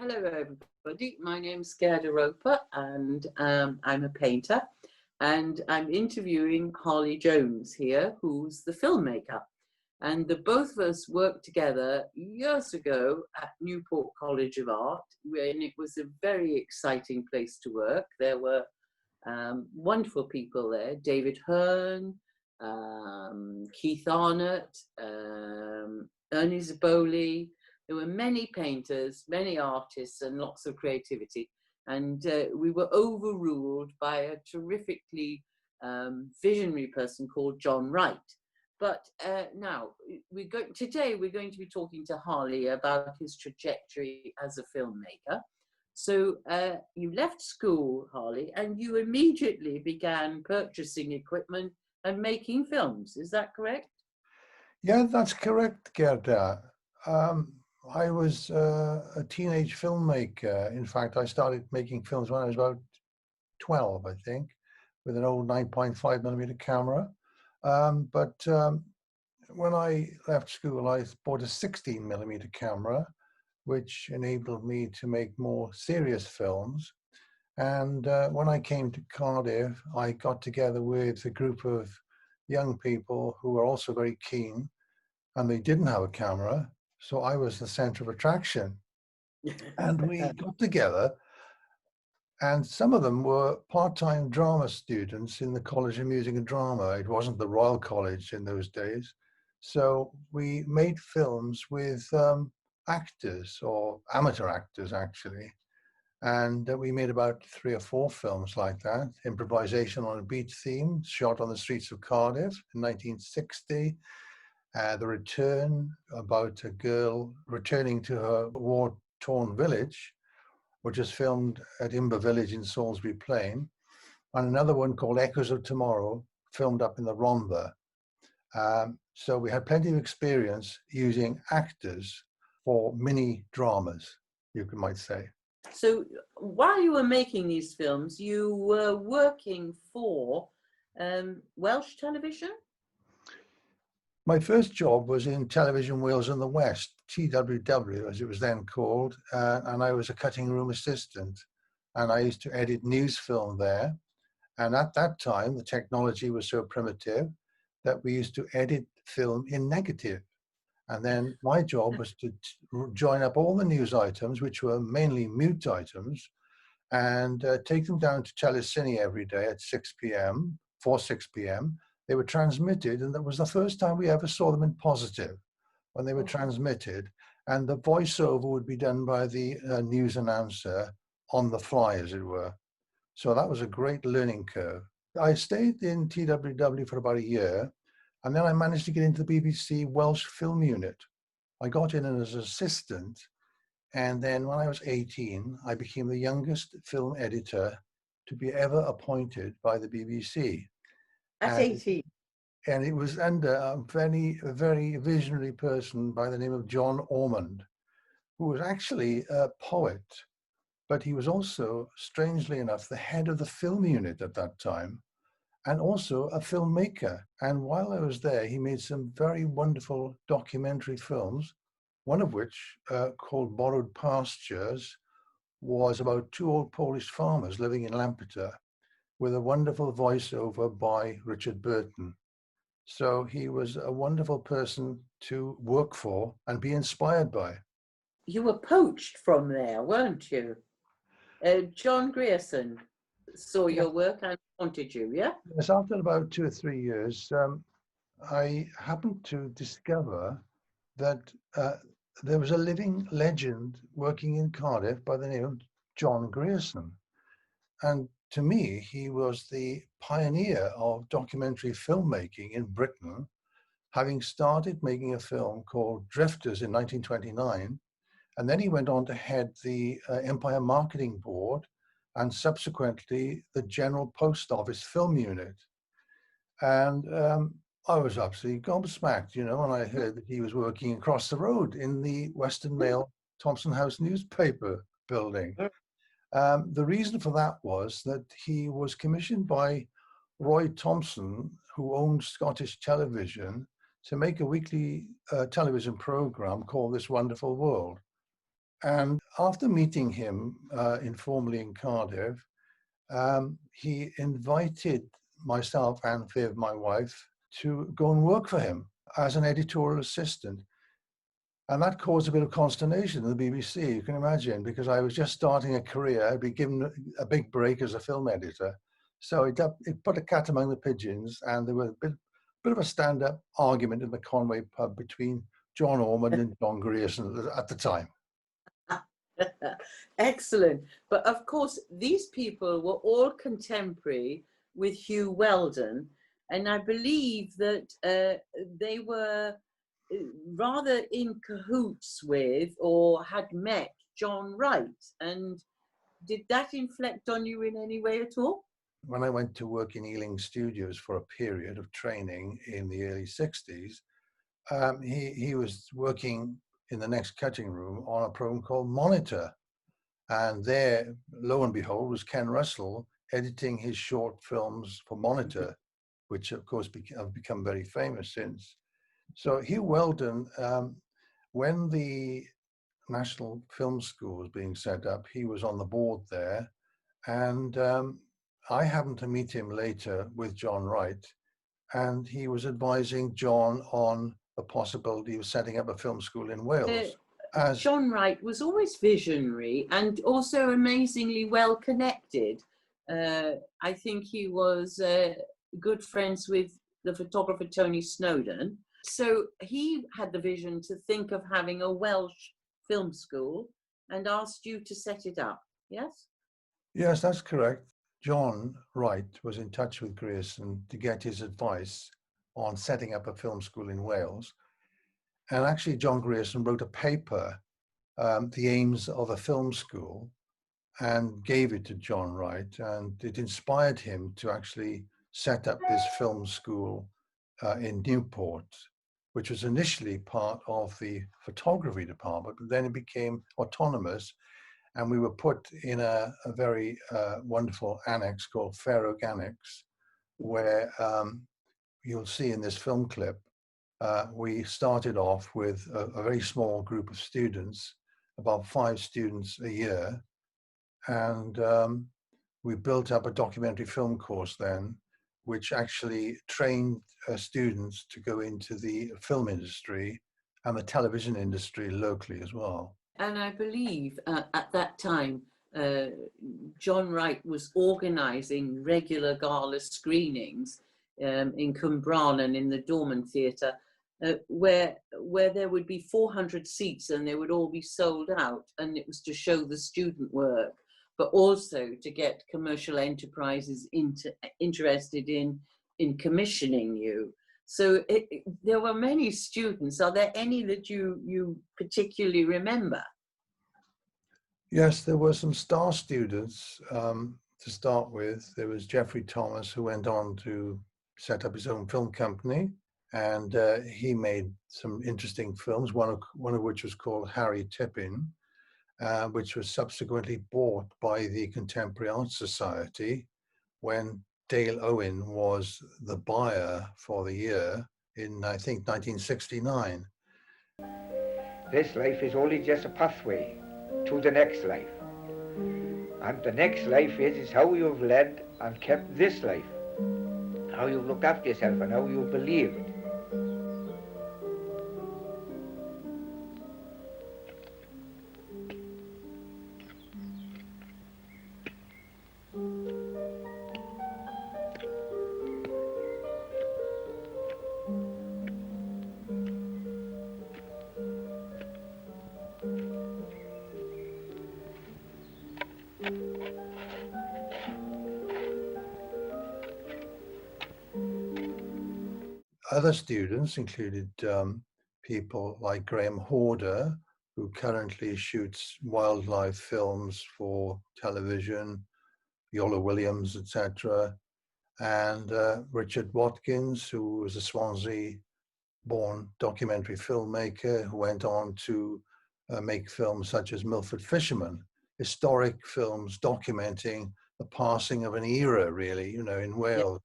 Hello, everybody. My name's Gerda Roper, and I'm a painter. And I'm interviewing Harley Jones here, who's the filmmaker. And the both of us worked together years ago at Newport College of Art, when it was a very exciting place to work. There were wonderful people there: David Hearn, Keith Arnott, Ernie Zaboli. There were many painters, many artists, and lots of creativity. And we were overruled by a terrifically visionary person called John Wright. But now, today we're going to be talking to Harley about his trajectory as a filmmaker. So you left school, Harley, and you immediately began purchasing equipment and making films. Is that correct? Yeah, that's correct, Gerda. I was a teenage filmmaker. In fact, I started making films when I was about 12, I think, with an old 9.5mm camera. But when I left school, I bought a 16mm camera, which enabled me to make more serious films. And when I came to Cardiff, I got together with a group of young people who were also very keen, and they didn't have a camera. So I was the center of attraction. And we got together, and some of them were part-time drama students in the College of Music and Drama. It wasn't the Royal College in those days. So we made films with actors, or amateur actors actually. And we made about 3 or 4 films like that. Improvisation on a Beach theme, shot on the streets of Cardiff in 1960. The Return, about a girl returning to her war-torn village, which was filmed at Imber Village in Salisbury Plain. And another one called Echoes of Tomorrow, filmed up in the Rhondda. So we had plenty of experience using actors for mini dramas, you might say. So while you were making these films, you were working for Welsh television? My first job was in Television Wales and the West, TWW as it was then called, and I was a cutting room assistant. And I used to edit news film there. And at that time, the technology was so primitive that we used to edit film in negative. And then my job was to join up all the news items, which were mainly mute items, and take them down to Telecine every day at 6 p.m., 6 p.m. They were transmitted, and that was the first time we ever saw them in positive, when they were transmitted. And the voiceover would be done by the news announcer on the fly, as it were. So that was a great learning curve. I stayed in TWW for about a year, and then I managed to get into the BBC Welsh Film Unit. I got in as an assistant, and then when I was 18, I became the youngest film editor to be ever appointed by the BBC. At 18? And it was under a very visionary person by the name of John Ormond, who was actually a poet, but he was also, strangely enough, the head of the film unit at that time, and also a filmmaker. And while I was there, he made some very wonderful documentary films, one of which, called Borrowed Pastures, was about 2 old Polish farmers living in Lampeter, with a wonderful voiceover by Richard Burton. So he was a wonderful person to work for and be inspired by. You were poached from there, weren't you? John Grierson saw your work and wanted you, yeah? Yes, after about 2 or 3 years, I happened to discover that there was a living legend working in Cardiff by the name of John Grierson. And to me, he was the pioneer of documentary filmmaking in Britain, having started making a film called Drifters in 1929. And then he went on to head the Empire Marketing Board and subsequently the General Post Office Film Unit. And I was absolutely gobsmacked, when I heard that he was working across the road in the Western Mail Thompson House newspaper building. The reason for that was that he was commissioned by Roy Thompson, who owned Scottish Television, to make a weekly television program called This Wonderful World. And after meeting him informally in Cardiff, he invited myself and Viv, my wife, to go and work for him as an editorial assistant. And that caused a bit of consternation in the BBC, you can imagine, because I was just starting a career. I'd been given a big break as a film editor. So it put a cat among the pigeons, and there was a bit of a stand-up argument in the Conway pub between John Ormond and John Grierson at the time. Excellent. But of course, these people were all contemporary with Hugh Weldon, and I believe that they were rather in cahoots with or had met John Wright. And did that inflect on you in any way at all? When I went to work in Ealing Studios for a period of training in the early 60s, he was working in the next cutting room on a program called Monitor. And there, lo and behold, was Ken Russell editing his short films for Monitor, which of course have become very famous since. So Hugh Weldon, when the National Film School was being set up, he was on the board there. And I happened to meet him later with John Wright, and he was advising John on the possibility of setting up a film school in Wales. John Wright was always visionary and also amazingly well connected. I think he was good friends with the photographer Tony Snowdon. So he had the vision to think of having a Welsh film school and asked you to set it up, yes? Yes, that's correct. John Wright was in touch with Grierson to get his advice on setting up a film school in Wales. And actually, John Grierson wrote a paper, The Aims of a Film School, and gave it to John Wright. And it inspired him to actually set up this film school in Newport, which was initially part of the photography department, but then it became autonomous. And we were put in a very wonderful annex called Fair Oak Annex, where you'll see in this film clip, we started off with a very small group of students, about 5 students a year. And we built up a documentary film course then, which actually trained students to go into the film industry and the television industry locally as well. And I believe at that time, John Wright was organising regular gala screenings in Cwmbran and in the Dorman Theatre, where there would be 400 seats and they would all be sold out. And it was to show the student work, but also to get commercial enterprises interested in commissioning you. So there were many students. Are there any that you particularly remember? Yes, there were some star students to start with. There was Geoffrey Thomas, who went on to set up his own film company, and he made some interesting films, one of which was called Harry Tippin, which was subsequently bought by the Contemporary Art Society when Dale Owen was the buyer for the year in, I think, 1969. This life is only just a pathway to the next life. And the next life is how you've led and kept this life, how you've looked after yourself and how you've believed. Other students included people like Graham Horder, who currently shoots wildlife films for television, Yola Williams, etc., and Richard Watkins, who was a Swansea-born documentary filmmaker who went on to make films such as Milford Fisherman, historic films documenting the passing of an era, really, you know, in Wales.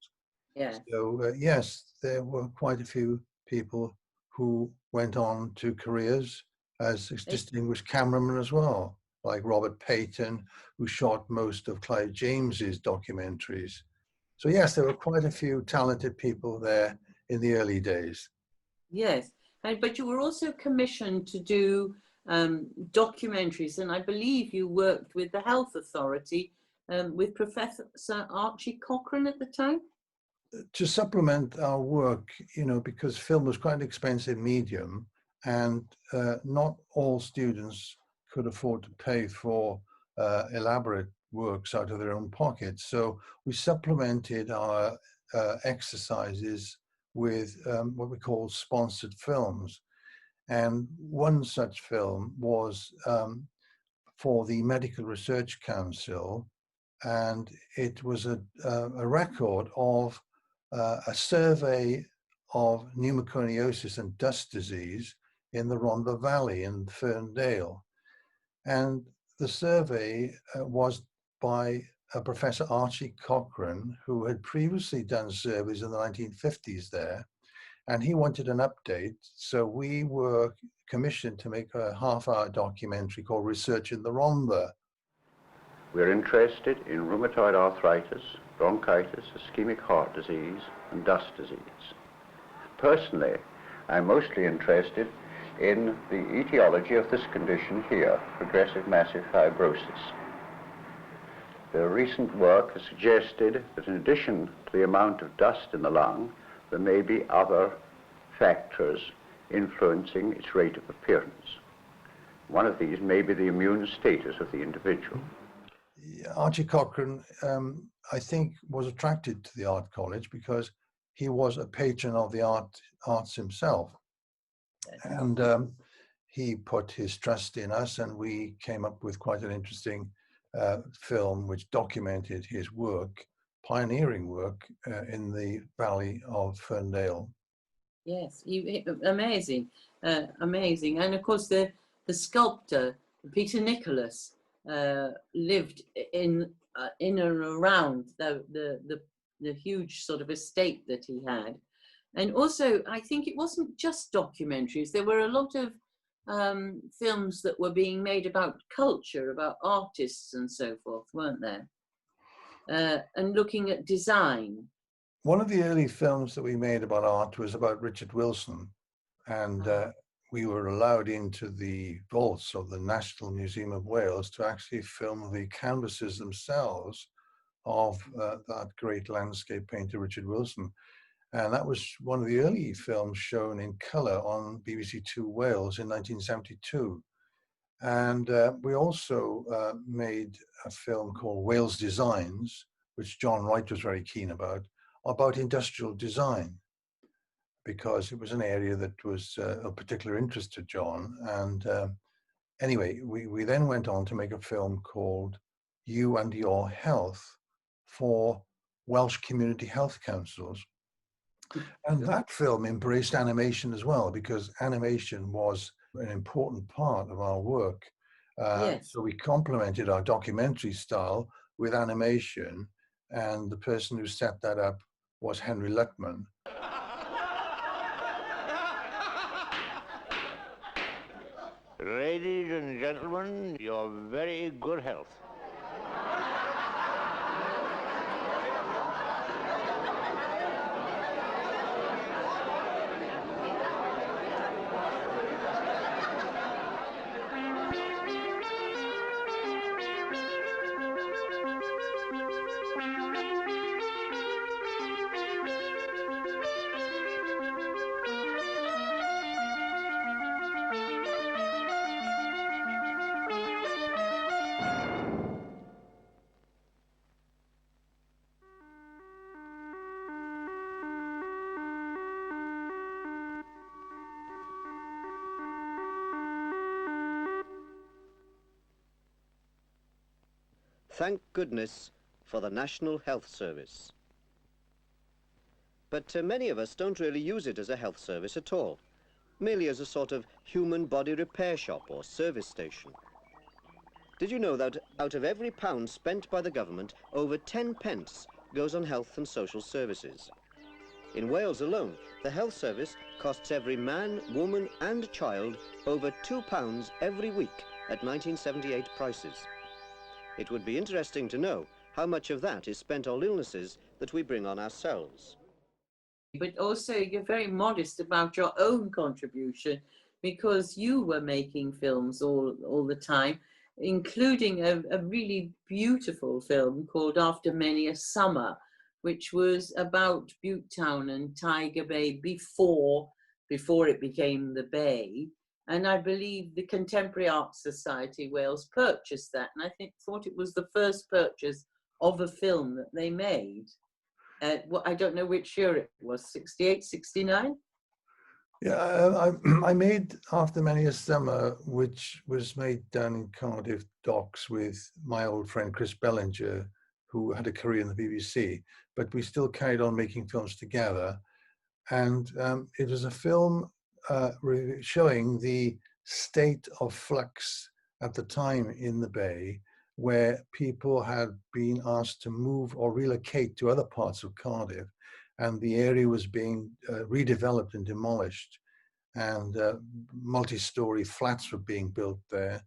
Yeah. So yes, there were quite a few people who went on to careers as distinguished cameramen as well, like Robert Peyton, who shot most of Clive James's documentaries. So yes, there were quite a few talented people there in the early days. Yes, but you were also commissioned to do documentaries, and I believe you worked with the Health Authority with Professor Archie Cochrane at the time? To supplement our work, you know, because film was quite an expensive medium, and not all students could afford to pay for elaborate works out of their own pockets. So we supplemented our exercises with what we call sponsored films. And one such film was for the Medical Research Council, and it was a record of a survey of pneumoconiosis and dust disease in the Rhondda Valley in Ferndale. And the survey was by Professor Archie Cochrane, who had previously done surveys in the 1950s there, and he wanted an update. So we were commissioned to make a half-hour documentary called Research in the Rhondda. We're interested in rheumatoid arthritis, bronchitis, ischemic heart disease, and dust disease. Personally, I'm mostly interested in the etiology of this condition here, progressive massive fibrosis. The recent work has suggested that in addition to the amount of dust in the lung, there may be other factors influencing its rate of appearance. One of these may be the immune status of the individual. Archie Cochrane, I think, was attracted to the art college because he was a patron of the arts himself. And he put his trust in us, and we came up with quite an interesting film which documented his work, pioneering work in the valley of Ferndale. Yes, amazing, amazing. And of course, the sculptor, Peter Nicholas, lived in and around the huge sort of estate that he had. And also, I think it wasn't just documentaries. There were a lot of films that were being made about culture, about artists and so forth, weren't there? And looking at design. One of the early films that we made about art was about Richard Wilson. And we were allowed into the vaults of the National Museum of Wales to actually film the canvases themselves of that great landscape painter, Richard Wilson. And that was one of the early films shown in colour on BBC Two Wales in 1972. And we also made a film called Wales Designs, which John Wright was very keen about industrial design, because it was an area that was of particular interest to John. And anyway, we then went on to make a film called You and Your Health for Welsh Community Health Councils. And that film embraced animation as well, because animation was an important part of our work. Yes. So we complemented our documentary style with animation, and the person who set that up was Henry Luttman. Ladies and gentlemen, your very good health. Thank goodness for the National Health Service. But many of us don't really use it as a health service at all, merely as a sort of human body repair shop or service station. Did you know that out of every £1 spent by the government, over 10 pence goes on health and social services? In Wales alone, the health service costs every man, woman and child over £2 every week at 1978 prices. It would be interesting to know how much of that is spent on illnesses that we bring on ourselves. But also you're very modest about your own contribution, because you were making films all the time, including a really beautiful film called After Many a Summer, which was about Bute Town and Tiger Bay before it became the Bay. And I believe the Contemporary Art Society Wales purchased that, and I thought it was the first purchase of a film that they made. Well, I don't know which year it was, 68, 69? Yeah, I made After Many a Summer, which was made down in Cardiff docks with my old friend Chris Bellinger, who had a career in the BBC, but we still carried on making films together. And it was a film showing the state of flux at the time in the Bay, where people had been asked to move or relocate to other parts of Cardiff, and the area was being redeveloped and demolished, and multi-story flats were being built there,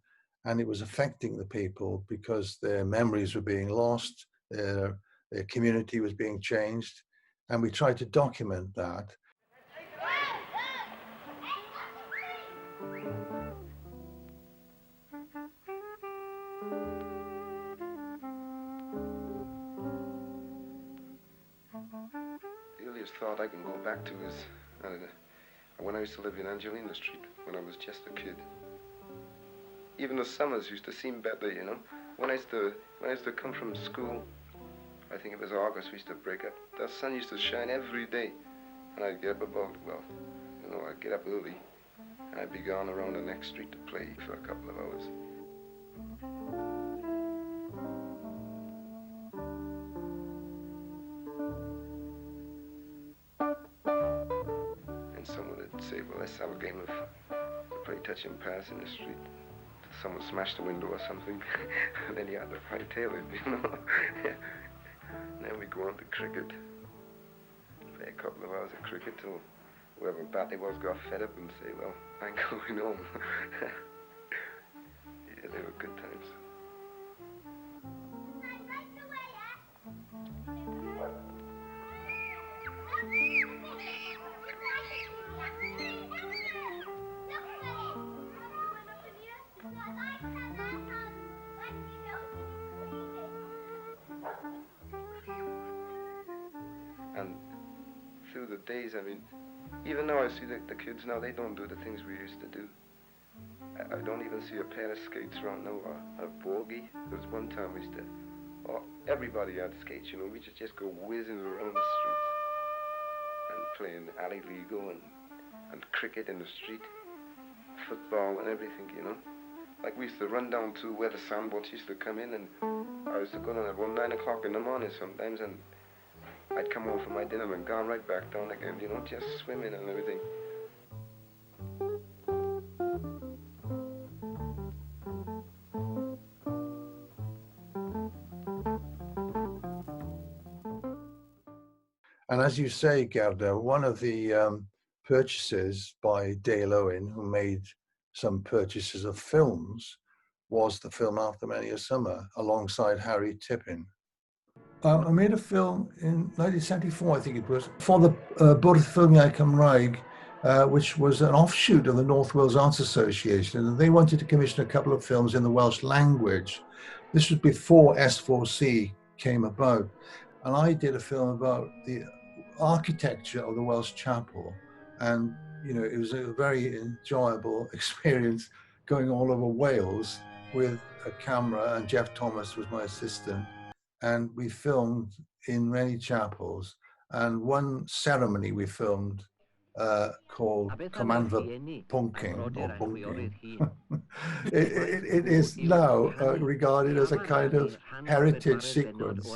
and it was affecting the people because their memories were being lost, their community was being changed, and we tried to document that. Thought I can go back to is when I used to live in Angelina Street when I was just a kid. Even the summers used to seem better, you know. When I used to come from school, I think it was August, we used to break up. The sun used to shine every day, and I'd get up I'd get up early, and I'd be gone around the next street to play for a couple of hours. Say, well, let's have a game of play touch and pass in the street. Someone smashed the window or something, and then you had to hightail it, you know. And then we go on to cricket. Play a couple of hours of cricket till whoever batty was got fed up and say, well, I'm going home. Yeah, they were good times. And through the days, I mean, even now I see the kids now, they don't do the things we used to do. I don't even see a pair of skates around now, or a bogey. There was one time we used to, everybody had skates, you know, we just go whizzing around the streets and playing alley legal and cricket in the street, football and everything, you know. Like we used to run down to where the sandboats used to come in, and I used to go down at about 9 o'clock in the morning sometimes, and I'd come home from my dinner and gone right back down again, you know, just swimming and everything. And as you say, Gerda, one of the purchases by Dale Owen, who made some purchases of films, was the film After Many a Summer, alongside Harry Tippin. I made a film in 1974, I think it was, for the Bwrdd Ffilmiau Cymraeg, which was an offshoot of the North Wales Arts Association, and they wanted to commission a couple of films in the Welsh language. This was before S4C came about, and I did a film about the architecture of the Welsh Chapel, and you know, it was a very enjoyable experience going all over Wales with a camera, and Jeff Thomas was my assistant. And we filmed in many chapels, and one ceremony we filmed called Commandva Punking, or Bunking. It is now regarded as a kind of heritage sequence.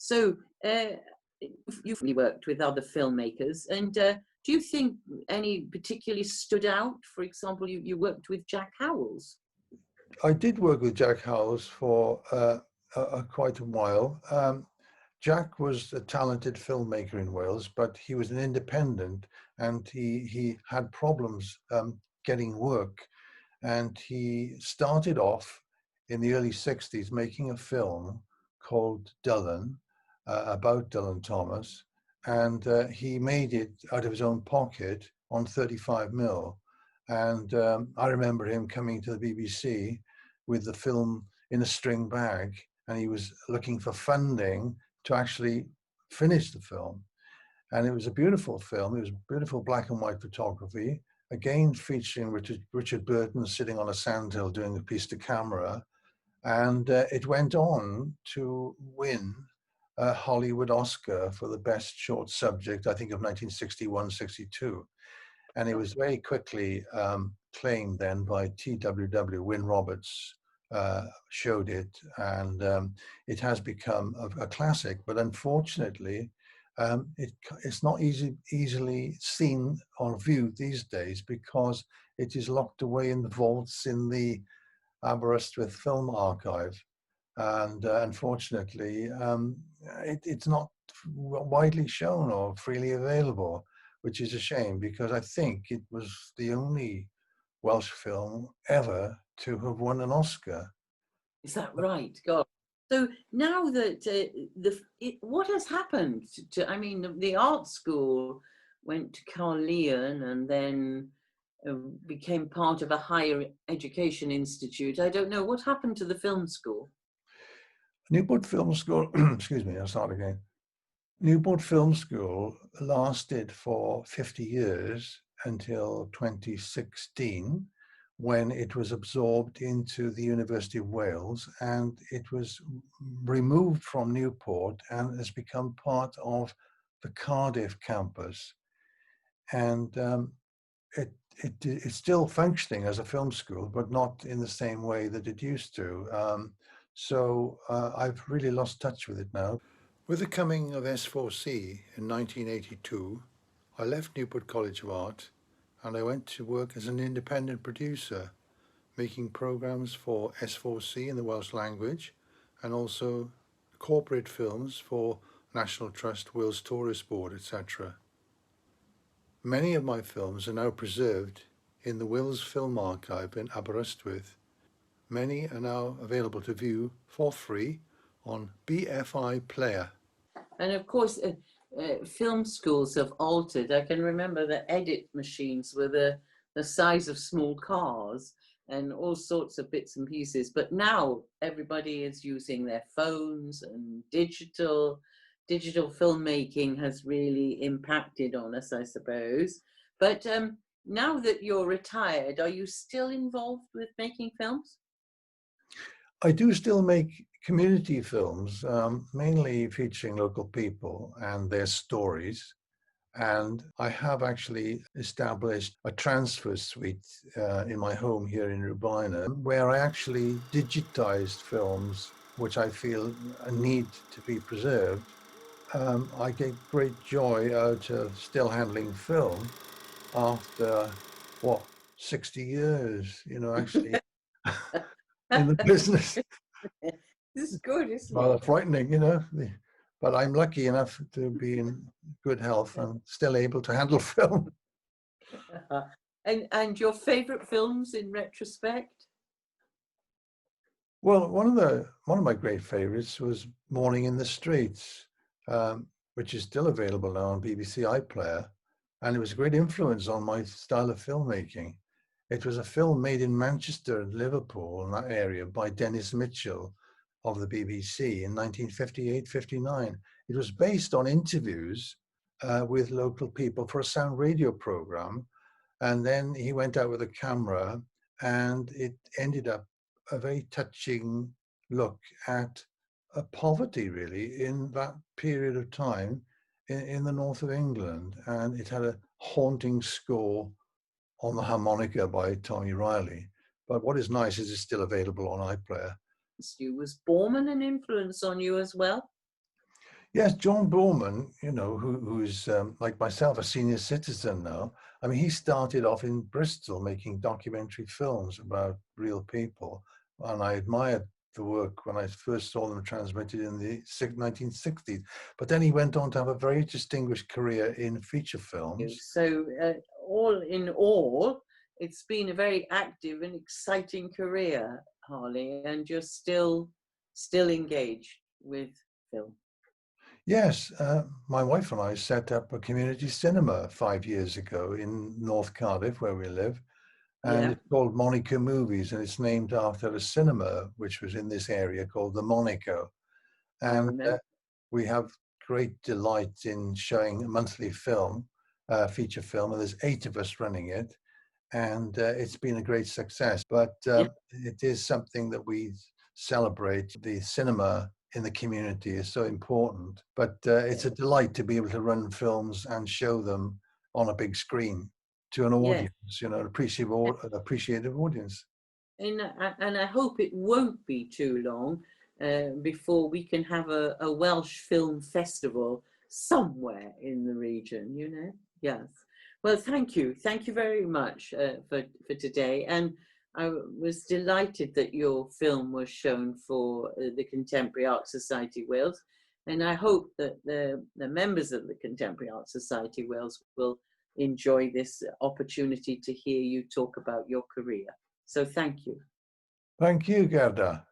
So you've really worked with other filmmakers, and do you think any particularly stood out? For example, you worked with Jack Howells. I did work with Jack Howells for quite a while. Jack was a talented filmmaker in Wales, but he was an independent, and he had problems getting work. And he started off in the early 60s making a film called Dylan, about Dylan Thomas. And he made it out of his own pocket on 35mm. And I remember him coming to the BBC with the film in a string bag, and he was looking for funding to actually finish the film. And it was a beautiful film. It was beautiful black and white photography, again featuring Richard Burton sitting on a sandhill doing a piece to camera. And it went on to win a Hollywood Oscar for the best short subject, I think of 1961-62. And it was very quickly claimed then by TWW. Win Roberts showed it, and it has become a classic. But unfortunately, it's not easily seen or viewed these days because it is locked away in the vaults in the Aberystwyth Film Archive. And unfortunately, it's not widely shown or freely available, which is a shame, because I think it was the only Welsh film ever to have won an Oscar. Is that right? God. So now that what has happened to, I mean, the art school went to Carleon and then became part of a higher education institute. I don't know, what happened to the film school? Newport Film School, excuse me, I'll start again. Newport Film School lasted for 50 years until 2016, when it was absorbed into the University of Wales, and it was removed from Newport and has become part of the Cardiff campus. And it's still functioning as a film school, but not in the same way that it used to. So I've really lost touch with it now. With the coming of S4C in 1982, I left Newport College of Art and I went to work as an independent producer, making programs for S4C in the Welsh language and also corporate films for National Trust, Wales Tourist Board, etc. Many of my films are now preserved in the Wales Film Archive in Aberystwyth. Many are now available to view for free on BFI Player. And of course, film schools have altered. I can remember the edit machines were the size of small cars and all sorts of bits and pieces. But now everybody is using their phones, and digital filmmaking has really impacted on us, I suppose. But now that you're retired, are you still involved with making films? I do still make community films, mainly featuring local people and their stories. And I have actually established a transfer suite in my home here in Rubina, where I actually digitized films which I feel need to be preserved. I get great joy out of still handling film after, 60 years, actually in the business. This is good, isn't it? Rather frightening, but I'm lucky enough to be in good health and still able to handle film. And your favorite films in retrospect? Well, one of my great favorites was Morning in the Streets, which is still available now on BBC iPlayer, and it was a great influence on my style of filmmaking. It was a film made in Manchester and Liverpool, in that area, by Dennis Mitchell of the BBC in 1958-59. It was based on interviews with local people for a sound radio program. And then he went out with a camera, and it ended up a very touching look at poverty, really, in that period of time in the north of England. And it had a haunting score on the harmonica by Tommy Riley. But what is nice is it's still available on iPlayer. Was Boorman an influence on you as well? Yes, John Ormond, who's like myself, a senior citizen now. I mean, he started off in Bristol making documentary films about real people. And I admired the work when I first saw them transmitted in the 1960s. But then he went on to have a very distinguished career in feature films. So all in all, it's been a very active and exciting career, Harley, and you're still engaged with film. Yes, my wife and I set up a community cinema 5 years ago in North Cardiff, where we live, and Yeah. it's called Monaco Movies, and it's named after a cinema which was in this area called the Monaco. And we have great delight in showing a monthly film, feature film, and there's 8 of us running it, and it's been a great success. But it is something that we celebrate. The cinema in the community is so important, but it's a delight to be able to run films and show them on a big screen to an audience, an appreciative audience. And I hope it won't be too long before we can have a Welsh film festival somewhere in the region, Yes. Well, thank you very much for today. And I was delighted that your film was shown for the Contemporary Art Society Wales. And I hope that the members of the Contemporary Art Society Wales will enjoy this opportunity to hear you talk about your career. So thank you. Thank you, Gerda.